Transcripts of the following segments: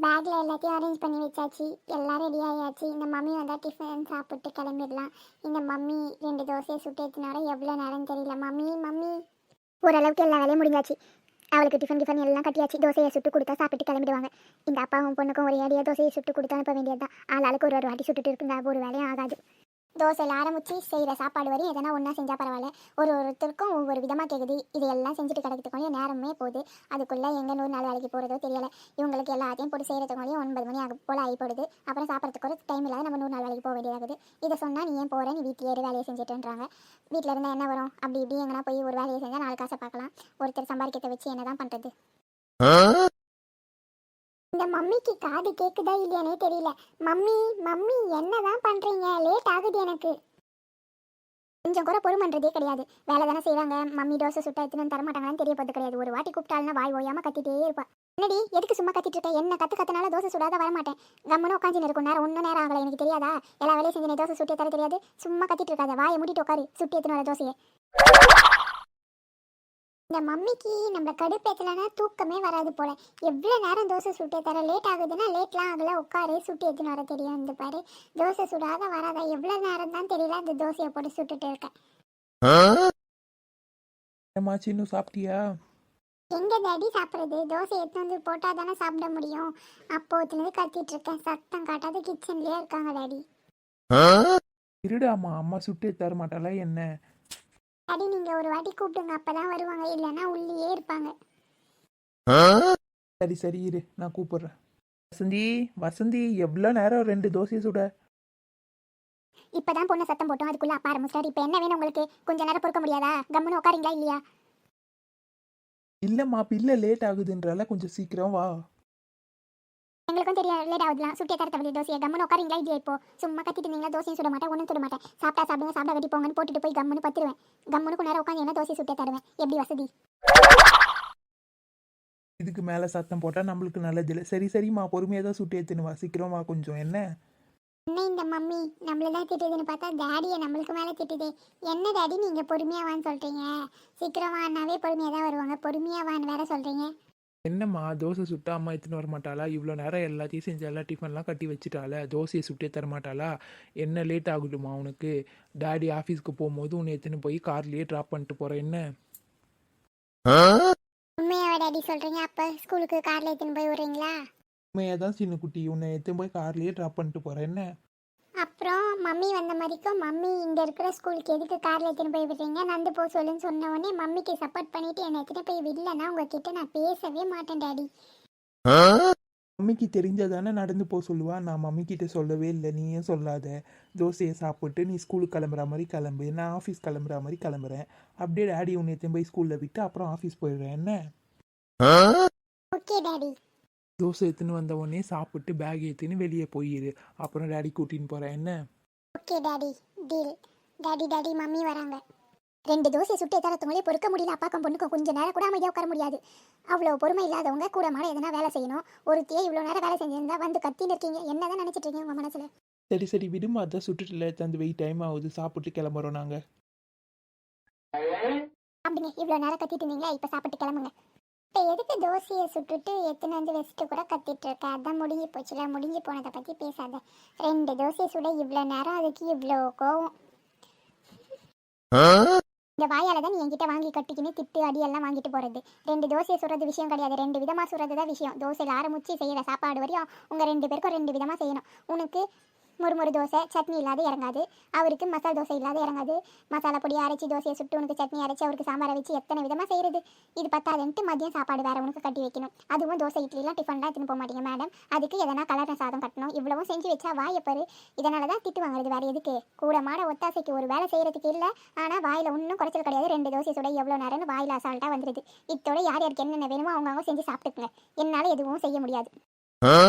பேக்கில் எல்லாத்தையும் அரேஞ்ச் பண்ணி வச்சாச்சு. எல்லாம் ரெடி ஆயாச்சு. இந்த மம்மி வந்தால் டிஃபன் சாப்பிட்டு கிளம்பிடலாம். இந்த மம்மி 2 தோசையை சுட்டு எடுத்துனாலும் எவ்வளோ நேரம் தெரியல. மம்மி மம்மி ஓரளவுக்கு எல்லா வேலையும் முடிஞ்சாச்சு. அவளுக்கு டிஃபன் எல்லாம் கட்டியாச்சு. தோசையை சுட்டு கொடுத்தா சாப்பிட்டு கிளம்பிடுவாங்க. இந்த அப்பாவும் பொண்ணுக்கும் ஒரே அடியாக தோசையை சுட்டு கொடுத்தா அனுப்ப வேண்டியது தான். ஆளாளுக்கு ஒரு வாட்டி சுட்டுட்டு இருக்குங்க. ஒரு வேலையும் ஆகாது. தோசையில் ஆரம்பித்து செய்கிற சாப்பாடு வரையும் எதனா ஒன்றா செஞ்சால் பரவாயில்ல. ஒருத்தருக்கும் ஒவ்வொரு விதமாக கேட்குது. இதையெல்லாம் செஞ்சுட்டு கிடக்கிறதுக்கும் நேரமே போகுது. அதுக்குள்ளே எங்கே 100 நாள் வேலைக்கு போகிறதோ தெரியலை. இவங்களுக்கு எல்லாத்தையும் போட்டு செய்கிறதுக்குள்ளேயும் 9 மணி போல் ஆகி போடுது. அப்புறம் சாப்பிட்றதுக்கு ஒரு டைம் இல்லாத நம்ம 100 நாள் வேலைக்கு போக வேண்டியதாகுது. இதை சொன்னால் நீ ஏன் போகிற, நீ வீட்டில் ஏறு வேலையை செஞ்சுட்டுன்றாங்க. வீட்டில் இருந்தால் என்ன வரும்? அப்படி இப்படி எங்கன்னா போய் ஒரு வேலையை செஞ்சால் 4 காசை பார்க்கலாம். ஒருத்தர் சம்பாதிக்கிறத வச்சு என்ன தான் பண்ணுறது? இந்த மம்மிக்கு காது கேட்குதா இல்லையானே தெரியல. மம்மி மம்மி என்னதான் பண்ணுறீங்க? லேட் ஆகுது எனக்கு. கொஞ்சம் கூட பொறுமன்றதே கிடையாது. வேலை தானே செய்வாங்க. மம்மி தோசை சுட்டா எடுத்துன்னு தரமாட்டாங்கன்னு தெரிய போகிறது கிடையாது. ஒரு வாட்டி கூப்பிட்டாலும் வாய் ஓயாமல் கத்திட்டே இருப்பா. என்னடி எதுக்கு சும்மா கத்திட்டு இருக்க? என்ன கத்துனால தோசை சுடாத வரமாட்டேன். கம்முன்னு உட்காந்து இருக்கும். நேரம் ஆகலை. எனக்கு தெரியாதா? எல்லா வேலையும் செஞ்சு தோசை சுட்டே தர தெரியாது. சும்மா கத்திட்டு இருக்காத. வாயை மூடிட்டு உட்காரு. சுட்டி எடுத்துன்னு வர தோசையை. இந்த மம்மிக்கு நம்ம கடுப்பேற்றலன்னா தூக்கமே வராது போல. எவ்வளோ நேரம் தோசை சுட்டே தர? லேட் ஆகுதுன்னா லேட்லாம் ஆகல. உட்காரு சுட்டி எடுத்துன்னு வர தெரியும். இந்த பாரு தோசை சுடாத வராதா? எவ்வளோ நேரம் தான் தெரியல. அந்த தோசையை போட்டு சுட்டுட்டு இருக்கேன். இன்னும் சாப்பிட்டியா? எங்க டாடி சாப்பிட்றது? தோசை எடுத்து வந்து போட்டால் தானே சாப்பிட முடியும். அப்போத்துலேருந்து கத்திட்டு இருக்கேன். சத்தம் காட்டாத கிச்சன்லேயே இருக்காங்க டாடி. இருடாமா, அம்மா சுட்டே தர மாட்டாளா என்ன? டாடி நீங்கள் ஒரு வாட்டி கூப்பிடுங்க, அப்பதான் வருவாங்க. இல்லைன்னா உள்ளேயே இருப்பாங்க. சரி சரி இரு, நான் கூப்பிடுறேன். வசந்தி வசந்தி, எவ்வளோ நேரம் 2 தோசையை சுட? இப்பதான் பொண்ணு சத்தம் போட்டோம். அதுக்குள்ள அப்பா ஆரம்பிச்சிட்டாரு. இப்போ என்ன வேணும் உங்களுக்கு? கொஞ்ச நேரம் பொறுக்க முடியாதா? கம்முன்னு உட்காரிங்களா இல்லையா? இல்லைம்மா, பிள்ளை லேட் ஆகுதுன்றால கொஞ்சம் சீக்கிரம் வா. எங்களுக்கும் தெரியும் லேட் ஆகுதுலாம். சுட்டியை தர தவிர தோசையை. கம்முன்னு உட்காரிங்களா இல்லையா? இப்போ சும்மா கத்திட்டு இருந்தீங்களா? தோசையும் சுட மாட்டேன், ஒன்றும் சுட மாட்டேன். சாப்பிட்டா சாப்பிடுங்க, சாப்பிட கட்டி போங்கன்னு போட்டுட்டு போய் கம்முன்னு பத்துருவேன். கம்முன்னு கொஞ்ச நேரம் உட்காந்து என்ன தோசை சுட்டே தருவேன். எப்படி வசதி? இதுக்கு மேலே சத்தம் போட்டால் நம்மளுக்கு நல்லது இல்லை. சரி சரிம்மா, பொறுமையாக தான் சுட்டி எடுத்துன்னு வா. சீக்கிரம் வா கொஞ்சம். என்ன இந்த மம்மி நம்மளதான் திட்டுதுன்னு பார்த்தா டேடியை நம்மளுக்கு மேலே திட்டுதே. என்ன டேடி நீங்கள் பொறுமையாக வான்னு சொல்கிறீங்க? சீக்கிரம் வான்னாவே பொறுமையாக தான் வருவாங்க. பொறுமையாக வான்னு வேற சொல்கிறீங்க. என்னம்மா, தோசை சுட்டா அம்மா எடுத்துன்னு வர மாட்டாளா? இவ்வளோ நேரம் எல்லாத்தையும் செஞ்சு எல்லா டிஃபன்லாம் கட்டி வச்சுட்டாள. தோசையை சுட்டே தர மாட்டாளா? என்ன லேட் ஆகுதுமா உனக்கு? டாடி ஆஃபீஸ்க்கு போகும்போது உன்னை எடுத்துன்னு போய் கார்லேயே ட்ராப் பண்ணிட்டு போகிறேன். என்ன உண்மையாவே டாடி சொல்கிறீங்க? அப்போ ஸ்கூலுக்கு காரில் எடுத்துன்னு போய் விடுறீங்களா? உண்மையாக தான் சின்ன குட்டி, உன்னை எடுத்துன்னு போய் கார்லேயே ட்ராப் பண்ணிட்டு போகிறேன். என்ன அப்புறம் மம்மி வந்த மாதிரிக்கும் மம்மி இங்கே இருக்கிற ஸ்கூலுக்கு எதுக்கு காரில் எடுத்துன்னு போய் விடுறீங்க? நடந்து போக சொல்லுன்னு சொன்ன உடனே மம்மிக்கு சப்போர்ட் பண்ணிட்டு என்னை எடுத்துகிட்டு போய் விடலன்னா உங்ககிட்ட நான் பேசவே மாட்டேன் டாடி. மம்மிக்கு தெரிஞ்சதானே நடந்து போக சொல்லுவா. நான் மம்மி கிட்ட சொல்லவே இல்லை. நீயே சொல்லாத. தோசையை சாப்பிட்டு நீ ஸ்கூலுக்கு கிளம்புற மாதிரி கிளம்பு, நான் ஆஃபீஸ் கிளம்புற மாதிரி கிளம்புறேன். அப்படியே டேடி உன்னை எடுத்துன்னு போய் ஸ்கூலில் விட்டு அப்புறம் ஆஃபீஸ் போயிடுறேன். என்ன ஓகே டாடி. தோசை எடுத்துன்னு வந்த உடனே சாப்பிட்டு பேக் எடுத்துன்னு வெளியே போயிடு. அப்புறம் டேடி கூட்டின்னு போகிறேன். என்ன okay daddy, deal. Daddy daddy mummy வராங்க. 2 தோசை சுட்டு தரத்துங்களே பொறுக்க முடியல. அப்பாக்கும் பொண்ணுக்கும் கொஞ்சம் நேரம் கூட அமைதியாக உட்கார முடியாது. அவ்வளோ பொறுமை இல்லாதவங்க கூட மாட எதனா வேலை செய்யணும். ஒருத்தையே இவ்வளோ நேரம் வேலை செஞ்சிருந்தா வந்து கத்தின்னு இருக்கீங்க. என்ன தான் நினச்சிட்டு இருக்கீங்க உங்கள் மனசில்? சரி சரி விடுமா, அதான் சுட்டுட்டுல தந்து வெயிட் டைம் ஆகுது. சாப்பிட்டு கிளம்புறோம் நாங்கள். அப்படிங்க, இவ்வளோ நேரம் கத்திட்டு இருந்தீங்களா? இப்போ சாப்பிட்டு கிளம்புங்க. இப்போ எதுக்கு தோசையை சுட்டுட்டு எத்தனை வந்து வச்சுட்டு கூட கத்திட்டு இருக்க? அதான் முடிஞ்சு போச்சுல. முடிஞ்சு போனதை பற்றி பேசாத. 2 தோசையை சுட இவ்வளோ நேரம், அதுக்கு இவ்வளோ கோவம். இந்த வாயால் தான் நீ என்கிட்ட வாங்கி கட்டிக்கின்னு திட்டு அடியெல்லாம் வாங்கிட்டு போகிறது. 2 தோசையை சுடுறது விஷயம் கிடையாது. 2 விதமாக சுடுறது தான் விஷயம். தோசையில் ஆரம்பிச்சு செய்கிற சாப்பாடு வரையும் உங்கள் 2 பேருக்கும் 2 விதமாக செய்யணும். உனக்கு முறுமுறு தோசை சட்னி இல்லாத இறங்காது. அவருக்கு மசாலா தோசை இல்லாத இறங்காது. மசாலா பொடி அரைச்சி தோசையை சுட்டு உனக்கு சட்னி அரைச்சி அவருக்கு சாம்பாரை வச்சு எத்தனை விதமாக செய்கிறது. இது பத்தாதுன்ட்டு மதியம் சாப்பாடு வேறு உனக்கு கட்டி வைக்கணும். அதுவும் தோசை இட்லிலாம் டிஃபன்லாம் எடுத்துன்னு போக மாட்டீங்க மேடம். அதுக்கு எதனா கலர் சாதம் கட்டணும். இவ்வளவும் செஞ்சு வச்சா வாயப்பாரு. இதனால தான் திட்டு வாங்குறது. வேறு எதுக்கு? கூட மாட ஒத்தாசைக்கு ஒரு வேலை செய்கிறதுக்கு இல்லை. ஆனால் வாயில் ஒன்றும் குறைச்சல் கிடையாது. 2 தோசை சுட எவ்வளோ நேரம்னு வாயில் அசால்ட்டாக வந்துடுது. இத்தோட யார் யாருக்கு என்னென்ன வேணுமோ அவங்க செஞ்சு சாப்பிட்டுக்குங்க. என்னால் எதுவும் செய்ய முடியாது.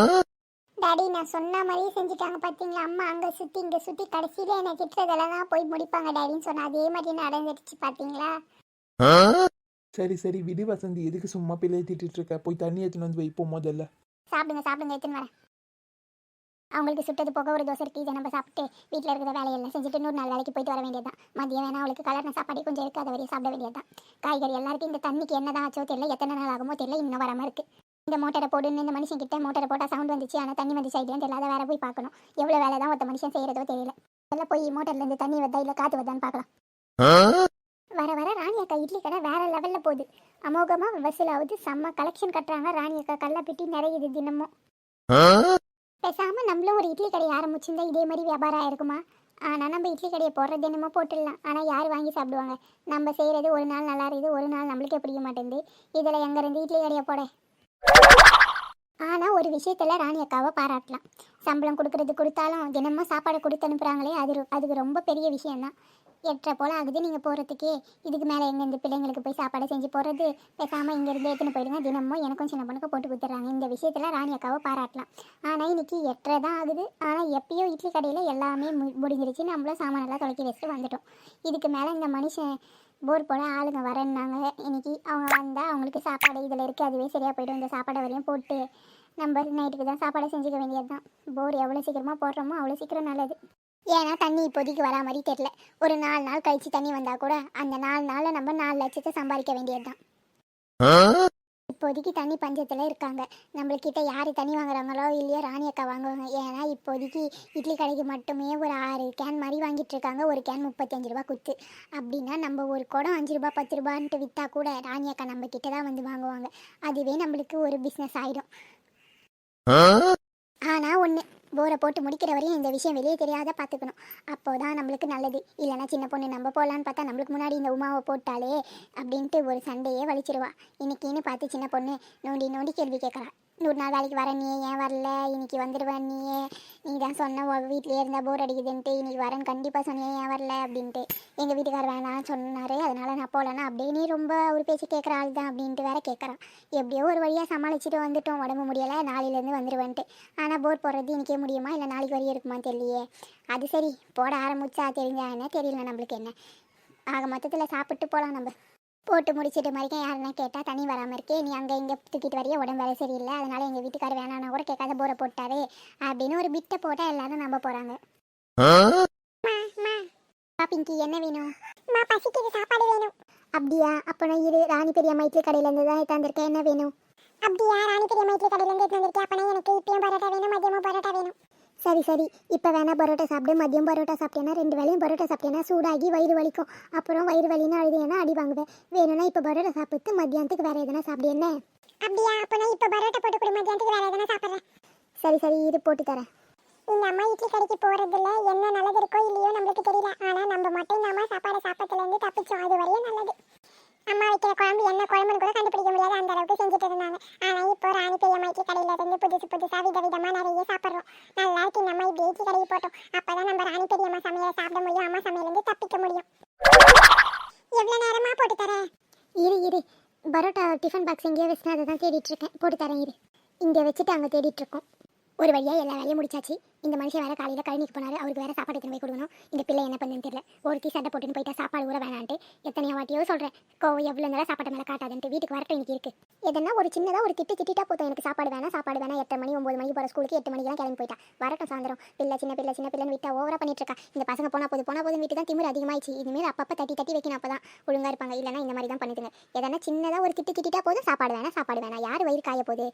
டாடி நான் சொன்ன மாதிரியே செஞ்சுட்டாங்க பார்த்தீங்களா? அம்மா அங்கே சுற்றி இங்கே சுற்றி கடைசியில் என்னை திட்டுறதெல்லாம் தான் போய் முடிப்பாங்க டாடின்னு சொன்னால் அதே மாதிரி நடந்துடுச்சு பார்த்தீங்களா? சரி சரி விடு வசந்தி, எதுக்கு சும்மா பிள்ளையை திட்டிட்டு இருக்க? போய் தண்ணி எடுத்துன்னு வந்து வைப்போம் முதல்ல. சாப்பிடுங்க சாப்பிடுங்க, எடுத்துன்னு வரேன். அவங்களுக்கு சுட்டது போக ஒரு தோசை இருக்குது. இதை நம்ம சாப்பிட்டு வீட்டில் இருக்கிற வேலையெல்லாம் செஞ்சுட்டு 100 நாள் வேலைக்கு போயிட்டு வர வேண்டியது தான். மதியம் வேணா அவளுக்கு கலர்ன சாப்பாடு கொஞ்சம் இருக்குது, அதை வரையும் சாப்பிட வேண்டியது தான். காய்கறி எல்லாருக்கும் இந்த தண்ணிக்கு என்ன தான் ஆச்சோ தெரியல. எத்தனை நாள் ஆகுமோ தெரியல, இன்னும் வராமல் இருக்குது. இந்த மோட்டரை போடுன்னு இந்த மனுஷன் கிட்ட மோட்டரை போட்டால் சவுண்ட் வந்துச்சு, ஆனால் தண்ணி வந்துச்சு இல்லையான்னு தெரியல. வேற போய் பார்க்கணும். எவ்வளோ வேலை தான் ஒருத்த மனுஷன் செய்கிறதோ தெரியல. எல்லாம் போய் மோட்டர்லேருந்து தண்ணி வருதா இல்லை காற்று வருதான்னு பார்க்கலாம். வர வர ராணி அக்கா இட்லி கடை வேற லெவலில் போகுது. அமோகமாக வசூலாவது, செம்ம கலெக்ஷன் கட்டுறாங்க. ராணி அக்கா கல்லை பெட்டி நிறையுது தினமும். பேசாமல் நம்மளும் ஒரு இட்லி கடை ஆரம்பிச்சிருந்தா இதே மாதிரி வியாபாரம் ஆயிருக்குமா? ஆனால் நம்ம இட்லி கடையை போடுறது என்னமோ போட்டுடலாம். ஆனால் யார் வாங்கி சாப்பிடுவாங்க? நம்ம செய்கிறது ஒரு நாள் நல்லா இருக்குது, ஒரு நாள் நம்மளுக்கே பிடிக்க மாட்டேங்குது. இதில் எங்கேருந்து இட்லி கடையை போட? ஆனால் ஒரு விஷயத்தில் ராணி அக்காவை பாராட்டலாம். சம்பளம் கொடுத்தாலும் தினமும் சாப்பாடு கொடுத்து அனுப்புகிறாங்களே, அதுக்கு ரொம்ப பெரிய விஷயந்தான். 8:30 போல் ஆகுது நீங்கள் போகிறதுக்கே. இதுக்கு மேலே எங்கே இந்த பிள்ளைங்களுக்கு போய் சாப்பாடு செஞ்சு போடுறது? பேசாமல் இங்கேருந்து எடுத்துன்னு போயிடுங்க. தினமும் எனக்கும் சின்ன பொண்ணுக்கு போட்டு கொடுத்துட்றாங்க. இந்த விஷயத்தில் ராணி அக்காவை பாராட்டலாம். ஆனால் இன்றைக்கி 8:30 தான் ஆகுது. ஆனால் எப்பயோ இட்லி கடையில் எல்லாமே முடிஞ்சிருச்சு. நம்மளும் சாமானெல்லாம் துளக்கி வச்சுட்டு வந்துட்டோம். இதுக்கு மேலே இந்த மனுஷன் போர் போட ஆளுங்க வரேன்னாங்க. இன்றைக்கி அவங்க வந்தால் அவங்களுக்கு சாப்பாடு இதில் இருக்குது, அதுவே சரியாக போய்டும். இந்த சாப்பாடை வரையும் போட்டு நம்ம நைட்டுக்கு தான் சாப்பாடை செஞ்சுக்க வேண்டியது தான். போர் எவ்வளோ சீக்கிரமாக போடுறோமோ அவ்வளோ சீக்கிரம் நல்லது. ஏன்னா தண்ணி இப்போதைக்கு வரா மாதிரி தெரில. ஒரு 4 நாள் கழித்து தண்ணி வந்தால் கூட அந்த 4 நாளில் நம்ம 4 லட்சத்தை சம்பாதிக்க வேண்டியது தான். இப்போதைக்கு தண்ணி பஞ்சத்தில் இருக்காங்க. நம்மள்கிட்ட யார் தண்ணி வாங்குறாங்களோ இல்லையோ ராணி அக்கா வாங்குவாங்க. ஏன்னா இப்போதைக்கு இட்லி கடைக்கு மட்டுமே ஒரு 6 கேன் மாதிரி வாங்கிட்டு இருக்காங்க. ஒரு கேன் 35 ரூபா குத்து. அப்படின்னா நம்ம ஒரு குடம் 5 ரூபா 10 ரூபான்ட்டு விற்றா கூட ராணி அக்கா நம்ம கிட்ட தான் வந்து வாங்குவாங்க. அதுவே நம்மளுக்கு ஒரு பிஸ்னஸ் ஆகிடும். ஆனால் ஒன்று, போரை போட்டு முடிக்கிற வரையும் இந்த விஷயம் வெளியே தெரியாத பார்த்துக்கணும். அப்போ தான் நம்மளுக்கு நல்லது. இல்லைனா சின்ன பொண்ணு நம்ம போகலான்னு பார்த்தா நம்மளுக்கு முன்னாடி இந்த உமாவை போட்டாலே அப்படின்ட்டு ஒரு சண்டையே வலிச்சிருவா. இன்னைக்குன்னு பார்த்து சின்ன பொண்ணு நோண்டி நோண்டி கேள்வி கேட்குறா. 100 நாள் வேலைக்கு வர நீ ஏன் வரல? இன்னைக்கு வந்துடுவேன் நீ தான் சொன்ன வீட்லேயே இருந்தால் போர் அடிக்குதுன்ட்டு. இன்னைக்கு வரேன்னு கண்டிப்பாக சொன்னேன், ஏன் வரல அப்படின்ட்டு. எங்கள் வீட்டுக்கார் வேணாம் சொன்னார், அதனால் நான் போகலன்னா அப்படியே நீ ரொம்ப ஒரு பேச்சு கேட்குற ஆள் தான் அப்படின்ட்டு வேற கேட்குறான். எப்படியோ ஒரு வழியாக சமாளிச்சுட்டு வந்துட்டோம். உடம்பு முடியலை, நாளையிலேருந்து வந்துடுவேன்ட்டு. ஆனால் போர் போடுறது இன்றைக்கே முடியுமா இல்லை நாளைக்கு வரையும் இருக்குமான்னு தெரியலையே. அது சரி, போட ஆரம்பிச்சா தெரிஞ்சா என்ன, தெரியல நம்மளுக்கு என்ன. ஆக மொத்தத்தில் சாப்பிட்டு போகலாம். நம்ம போட்டு முடிச்சிட்டு மாதிரிக்கே யாருன்னா கேட்டால் தண்ணி வராமல் இருக்கே, நீ அங்கே இங்கே தூக்கிட்டு வரைய, உடம்பு வேலை சரியில்லை, அதனால் எங்கள் வீட்டுக்காரர் வேணான்னா கூட கேட்காத போரை போட்டாரு அப்படின்னு ஒரு பிட்டை போட்டால் எல்லாரும் நம்ப போகிறாங்க. பிங்கி என்ன வேணும்? பசிக்குது, சாப்பாடு வேணும். அப்படியா? அப்போ நான் இரு, ராணி பெரியம்மா இட்லி கடையிலேருந்து தான் தந்திருக்கேன். என்ன வேணும்? அப்படியா? ராணி பெரியம்மா இட்லி கடையிலேருந்து தந்திருக்கேன். அப்போ எனக்கு இப்பயும் பரோட்டா வேணும், மதியமும் பரோட்டா வேணும். சரி, இப்போ வேணா பரோட்டா சாப்பிடு. மதியம் பரோட்டா சாப்பிட்டேன்னா 2 வேளையும் பரோட்டா சாப்பிட்டேன்னா சூடாகி வயிறு வலிக்கும். அப்புறம் வயிறு வலின்னு அழுதுனா அடி வாங்குவேன். வேணும்னா இப்போ பரோட்டா சாப்பிட்டு மத்தியானத்துக்கு வேற எதனா சாப்பிடு. என்ன? அப்படியா? அப்போ நான் இப்போ பரோட்டா போட்டு கொடு, மத்தியானத்துக்கு வேற எதனா சாப்பிட்றேன். சரி, இது போட்டு தரேன். இந்த அம்மா இட்லி கடைக்கு போகிறதுல என்ன நல்லது இருக்கோ இல்லையோ நம்மளுக்கு தெரியல. ஆனால் நம்ம மட்டும் இந்த அம்மா சாப்பாடு சாப்பிட்றதுலேருந்து தப்பிச்சோம். அது வரையும் நல்லது. அம்மா வைக்கிற குழம்பு என்ன குழம்புன்னு கூட கண்டுபிடிக்க முடியாது, அந்த அளவுக்கு செஞ்சுட்டு இருந்தாங்க. ஆனால் இப்போ ராணி பெரியம்மா இட்லி கடையில இருந்து புதுசாக விதவிதமாக நிறைய சாப்பிட்றோம். நல்லா இருக்கு. நம்ம இப்படி இட்லி கடைக்கு போட்டோம். அப்போதான் நம்ம ராணி பெரியம்மா சமையலை சாப்பிட முடியும், அம்மா சமையலேருந்து தப்பிக்க முடியும். எவ்வளோ நேரமாக போட்டு தரேன்? இரு, பரோட்டா டிஃபன் பாக்ஸ் எங்கேயோ வச்சுனா அதை தான் தேடிட்டு இருக்கேன். போட்டு தரேன் இரு. இங்கே வச்சுட்டு அங்கே தேடிட்டு இருக்கோம். ஒரு வழியாக எல்லா வேலையும் முடிச்சாச்சு. இந்த மனுஷன் வேறு காலையில் கழனிக்கு போனார். அவருக்கு வேறு சாப்பாடு எடுத்துன்னு போய் கொடுக்கணும். இந்த பிள்ளை என்ன பண்ணுன்னு தெரியல. ஒருத்தி சட்டை போட்டுன்னு போயிட்டா சாப்பாடு ஊற வேணான்ட்டு. எத்தனையோ வாட்டியோ சொல்கிறேன், எவ்வளோ நேரம் சாப்பாடு மேலே காட்டாதுன்ட்டு. வீட்டுக்கு வரட்டும், இன்னைக்கு இருக்குது. எதனா ஒரு சின்னதாக ஒரு திட்டா போதும். எனக்கு சாப்பாடு வேணாம் 8 மணி 9 மணிக்கு போகிற ஸ்கூலுக்கு 8 மணிக்கு தான் கிளம்பி போயிட்டா. வரட்டும் சாயந்தரம். சின்ன பிள்ளைன்னு விட்டா ஓவராக பண்ணிட்டு இருக்கா. இந்த பசங்க போனால் போதும் வீட்டு தான் திமிரு அதிகமாகிடுச்சு. இனிமேல் அப்பப்போ தட்டி வைக்கணும். அப்போ தான் ஒழுங்காக இருப்பாங்க. இல்லைனா இந்த மாதிரி தான் பண்ணிட்டுங்க. எதனா சின்னதாக ஒரு திட்டா போதும். சாப்பாடு வேணாம். யார் வயிறு காய போகுது?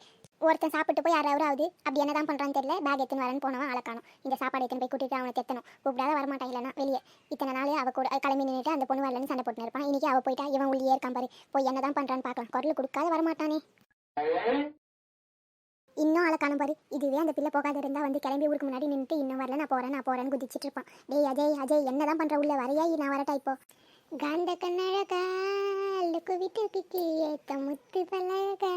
ஒருத்தன் சாப்பிட்டு போய் யாராவது அப்படி என்ன தான் பண்ணுறான்னு தெரியல. பேக் எடுத்துன்னு வரேன்னு போனவன் அழக்கானும். இந்த சாப்பாடு எடுத்துன்னு போய் கூட்டிட்டு அவனை தெத்தணும். கூப்பிடாத வரமாட்டான். இல்லைனா வெளியே இத்தனை நாள் அவள் கூட கிளம்பி நின்றுட்டு அந்த பொண்ணு வரலன்னு சண்டை போட்டு இருப்பான். இன்னைக்கு அவள் போயிட்டா, இவன் உள்ளே இருக்கான் பாரு. போய் என்ன தான் பண்ணுறான்னு பார்க்கலாம். குரல் கொடுக்காத வரமாட்டானே. இன்னும் அழக்கானும் பாரு. இதுவே அந்த பிள்ளை போகாத இருந்தால் வந்து கிளம்பி ஊருக்கு முன்னாடி நின்றுட்டு இன்னும் வரல, நான் போகிறேன்னு குதிச்சிட்டு இருப்பான். டேய் அஜய் என்ன தான் பண்ணுற? உள்ள வரையா? நான் வரட்டா இப்போ. காந்த கண்ணழகா லுக்கு விட்டுக்கு ஏத்த முத்து பழகா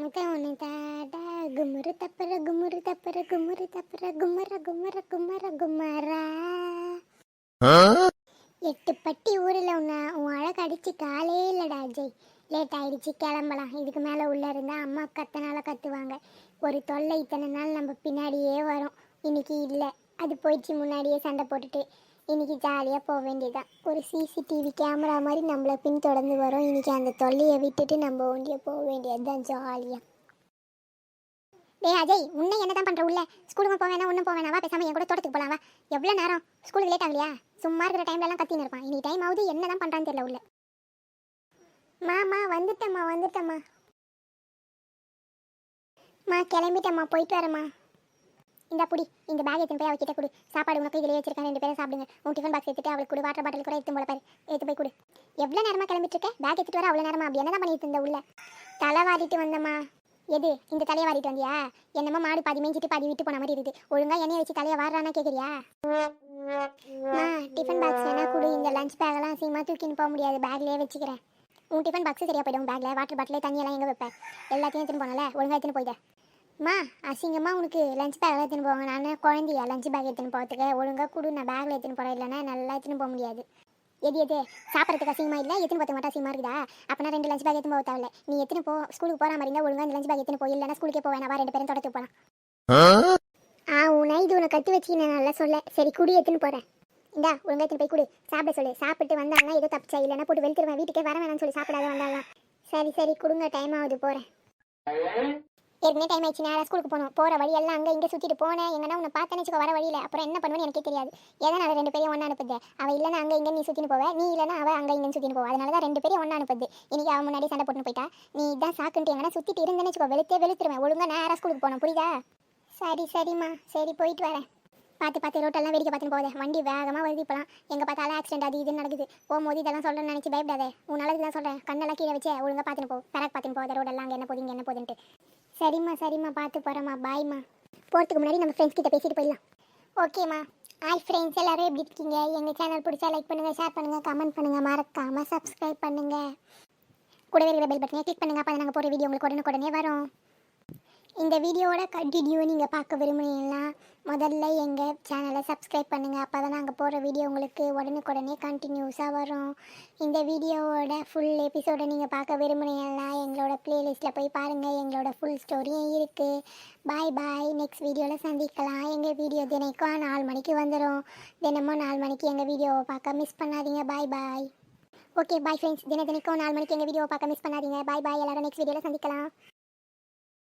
முத்த ஒன்று தாடா குமுறு தப்புற குமரா 8 பட்டி ஊரில் உன் அழகு அடிச்சு காலே இல்லைடா அஜய். லேட் ஆகிடுச்சு, கிளம்பலாம். இதுக்கு மேலே உள்ளே இருந்தால் அம்மா கத்தனால கத்துவாங்க. ஒரு தொல்லை இத்தனை நாள் நம்ம பின்னாடியே வரும். இன்னைக்கு இல்லை, அது போயிடுச்சு. முன்னாடியே சண்டை போட்டுட்டு இன்னைக்கு ஜாலியாக போக வேண்டியதுதான். ஒரு சிசிடிவி கேமரா மாதிரி நம்மளை பின்தொடர்ந்து வரும். இன்னைக்கு அந்த தொல்லையை விட்டுட்டு நம்ம ஒண்டிய போக வேண்டியது தான் ஜாலியாக. டேய் அஜய், உன்னை என்ன தான் பண்ணுற? உள்ள ஸ்கூலுக்கு போவேனா ஒன்றும் போவேனாவா? பேசாமல் என் கூட தோட்டத்துக்கு போகலாவா? எவ்வளோ நேரம்? ஸ்கூலுக்கு லேட் ஆகலையா? சும்மா இருக்கிற டைம்லலாம் கத்தின்னு இருப்பான். இன்னைக்கு டைம் ஆகுது, என்ன தான் பண்ணுறான்னு தெரியல. உள்ள வந்துட்டம்மா. கிளம்பிட்டேம்மா, போயிட்டு வரேம்மா. இந்த புடி, இந்த பேக் எடுத்துன்னு போய் அவகிட்ட கொடு. சாப்பாடு உனக்கு இதிலே வச்சிருக்கேன், 2 பேரும் சாப்பிடுங்க. உன் டிஃபன் பாக்ஸ் எடுத்துட்டு அவளுக்கு கொடு. வாட்டர் பாட்டில் கூட எடுத்து போல பாரு, எடுத்து போய் கொடு. எவ்வளோ நேரமாக கிளம்பிட்டு இருக்க? பேக் எடுத்துட்டு வர அவ்வளோ நேரமா? அப்படி என்னதான் பண்ணிட்டு இருந்த உள்ள? தலை வாரிட்டு வந்தம்மா. எது இந்த தலையை வாரிட்டு வந்தியா? என்னமோ மாடு பாதி மேய்ஞ்சிட்டு பாதி விட்டு போன மாதிரி இருக்குது. ஒழுங்கா எண்ணெயை வச்சு தலையை வாடுறானா கேட்குறியா? டிஃபன் பாக்ஸ் என்ன கொடு. இந்த லஞ்ச் பேக்கெல்லாம் சீக்கிரமாக தூக்கின்னு போக முடியாது, பேக்லேயே வச்சுக்கிறேன். உன் டிஃபன் பாக்ஸ் சரியா போய்டும். பேக்கில் வாட்டர் பாட்டில் தண்ணியெல்லாம் எங்கே வைப்பேன்? எல்லாத்தையும் எடுத்துன்னு போனல, ஒழுங்கா எடுத்துன்னு போயிட்டேன். அசிங்கமாக உனக்கு லஞ்ச் பேக்கில் எடுத்துன்னு போவாங்க. நான் குழந்தையா லஞ்ச் பேக் எடுத்துன்னு போகிறதுக்கு? ஒழுங்காக கொடு, நான் பேக்கில் எடுத்துன்னு போகிறேன். இல்லைன்னா நல்லா எடுத்துன்னு போக முடியாது. எது சாப்பிட்றதுக்கு அசிங்கமாக இல்லை, எடுத்துன்னு போக மாட்டா அசிங்கமாக இருக்குதா? அப்போனா 2 லஞ்ச் பேக் எடுத்துன்னு போக தேவையில்ல. நீ எடுத்துன்னு போ. ஸ்கூலுக்கு போகிற மாதிரி இருந்தால் ஒழுங்காக இந்த லஞ்ச் பேக் எடுத்துன்னு போய், இல்லைன்னா ஸ்கூலுக்கே போவேன். நான் 2 பேரும் தொடர்த்து போகலாம். உன்னை இது உன்னை கற்று வச்சு நான் நல்லா சொல்ல. சரி குடி, எடுத்துன்னு போகிறேன். இந்தா ஒழுங்கா எடுத்துன்னு போய் கொடு. சாப்பிட சொல்லு. சாப்பிட்டு வந்தாங்கன்னா ஏதோ தப்பிச்சா, இல்லைன்னா போட்டு வெளுத்துருவேன். வீட்டுக்கே வர வேணாம்னு சொல்லி சாப்பிடாத வந்தாலாம். சரி கொடுங்க, டைம் ஆகுது, போகிறேன். ஏற்கனவே டைம் ஆயிடுச்சு, நேராக ஸ்கூலுக்கு போகணும். போகிற வழி எல்லாம் அங்கே இங்கே சுற்றிட்டு போனேன். எங்கன்னா உன்னை பார்த்தேன்னு வச்சுக்கோ, வர வழியில் அப்புறம் என்ன பண்ணுவேன்னு எனக்கே தெரியாது. ஏன்னா 2 பேரையும் ஒன்றா அனுப்புது. அவள் இல்லைன்னா அங்கே இங்கே நீ சுற்றின்னு போவேன், நீ இல்லைன்னா அவள் அங்கே இங்கே சுற்றின்னு போவா. அதனால தான் 2 பேரையும் ஒன்றா அனுப்புது. இன்னைக்கு அவன் முன்னாடி சண்டை போட்டுன்னு போயிட்டா. நீ இதான் சாக்குன்ட்டு எங்கன்னா சுற்றிட்டு இருந்தேன்னு வச்சுக்கோ, வெளுத்துருவேன். ஒழுங்கா நேராக ஸ்கூலுக்கு போகணும், புரியுதா? சரிம்மா, சரி போயிட்டு வரேன். பார்த்து ரோட்டெல்லாம் வேடிக்கை பார்த்துன்னு போதே. வண்டி வேகமாக வருது இப்போலாம். எங்கே பார்த்தாலும் ஆக்சிடென்ட் அது இதுன்னு நடக்குது. போகும்போது இதெல்லாம் சொல்கிறேன்னு நினச்சி பயப்படாதே. உன் நல்லது தான் சொல்கிறேன். கண்ணெல்லாம் கீழே வச்சே ஒழுங்காக பார்த்துன்னு போ. பராக் பார்த்துன்னு போதே. ரோடெல்லாம் அங்கே என்ன போகுதுன்ட்டு. சரிம்மா பார்த்து போகிறேம்மா. பாய்மா. போகிறதுக்கு முன்னாடி நம்ம ஃப்ரெண்ட்ஸ் கிட்ட பேசிட்டு போயிடலாம். ஓகேம்மா. ஹாய் ஃப்ரெண்ட்ஸ், எல்லோரும் எப்படி இருக்கீங்க? எங்கள் சேனல் பிடிச்சா லைக் பண்ணுங்கள், ஷேர் பண்ணுங்கள், கமெண்ட் பண்ணுங்கள், மறக்காமல் சப்ஸ்கிரைப் பண்ணுங்கள். கூடவே இருக்கிற பெல் பட்டனை கிளிக் பண்ணுங்கள். அப்போ நாங்கள் போகிற வீடியோ உங்களுக்கு உடனே வரும். இந்த வீடியோவோட கண்டினியூ நீங்கள் பார்க்க விரும்புனீங்கன்னா முதல்ல எங்கள் சேனலை சப்ஸ்கிரைப் பண்ணுங்கள். அப்போ தான் நாங்கள் போகிற வீடியோ உங்களுக்கு உடனே கண்டினியூஸாக வரும். இந்த வீடியோவோட ஃபுல் எபிசோடை நீங்கள் பார்க்க விரும்புனீங்கன்னா எங்களோட ப்ளேலிஸ்ட்டில் போய் பாருங்கள். எங்களோட ஃபுல் ஸ்டோரியும் இருக்குது. பாய். நெக்ஸ்ட் வீடியோவில் சந்திக்கலாம். எங்கள் வீடியோ தினைக்கும் 4 மணிக்கு வந்துடும். தினமும் 4 மணிக்கு எங்கள் வீடியோவை பார்க்க மிஸ் பண்ணாதீங்க. பாய். Okay bye friends. தினைக்கும் 4 மணிக்கு எங்கள் வீடியோவை பார்க்க மிஸ் பண்ணாதீங்க. பாய். எல்லோரும் நெக்ஸ்ட் வீடியோவில் சந்திக்கலாம்.